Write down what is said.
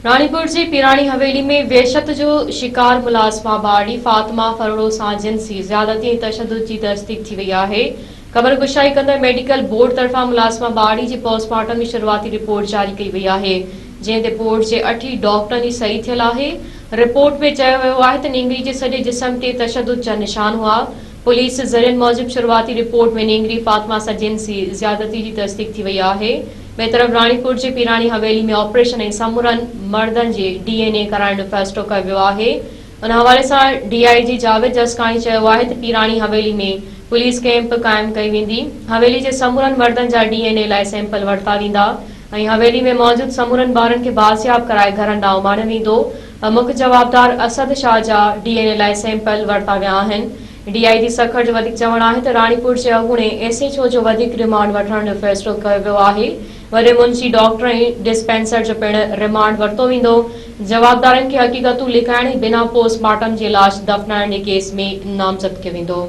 रानीपुर जी Pirani Haveli में वहशत जो शिकार मुलाज़िमा बाड़ी फातिमा फरोड़ो सां जिनसी ज़्यादती ऐं तशद्दुद जी तस्दीक थी वई आहे। ख़बरगुशाई कंदड़ मेडिकल बोर्ड तरफ़ां मुलाज़िमा बाड़ी जी पोस्टमार्टम जी शुरूआती रिपोर्ट जारी कई वई आहे, जंहिं ते बोर्ड जे 8 डॉक्टरनि जी सही थियल आहे। रिपोर्ट में चयो वियो आहे त निंगरी जे सॼे जिस्म ते तशद्दुद जा निशान हुआ। पुलिस ज़रियनि मूजिब शुरूआती रिपोर्ट में निंगरी फातिमा सां जिनसी ज़्यादती जी तस्दीक थी वई आहे। ॿिए तरफ़ रानीपुर जे पिरानी हवेली में ऑपरेशन ऐं समूरनि मर्दनि जे DNA कराइण जो फ़ैसिलो कयो वियो आहे। उन हवाले सां DIG जावेद जसकाणी चयो आहे त पिरानी हवेली में पुलिस कैंप क़ाइमु कई वेंदी। हवेली जे समूरनि मर्दनि जा DNA लाइ सैंपल वरिता वेंदा ऐं हवेली में मौजूद समूरनि ॿारनि खे बाज़ियाब कराए घरनि ॾांहुं उमाणियो वेंदो। मुख्य जवाबदार असद शाह जा DNA लाइ सैंपल वरिता विया आहिनि। DIG सखर जो वधीक चवणु आहे त रानीपुर जे अॻूणे SHO जो वधीक रिमांड वठण जो फ़ैसिलो कयो वियो आहे। वॾे मुंशी डॉक्टर ऐं डिस्पेंसर जो पिणु रिमांड वरितो वेंदो। जवाबदारनि खे हक़ीक़तूं लिकाइण ऐं बिना पोस्टमार्टम जे लाश दफ़नाइण जे केस में नामज़द कयो वेंदो।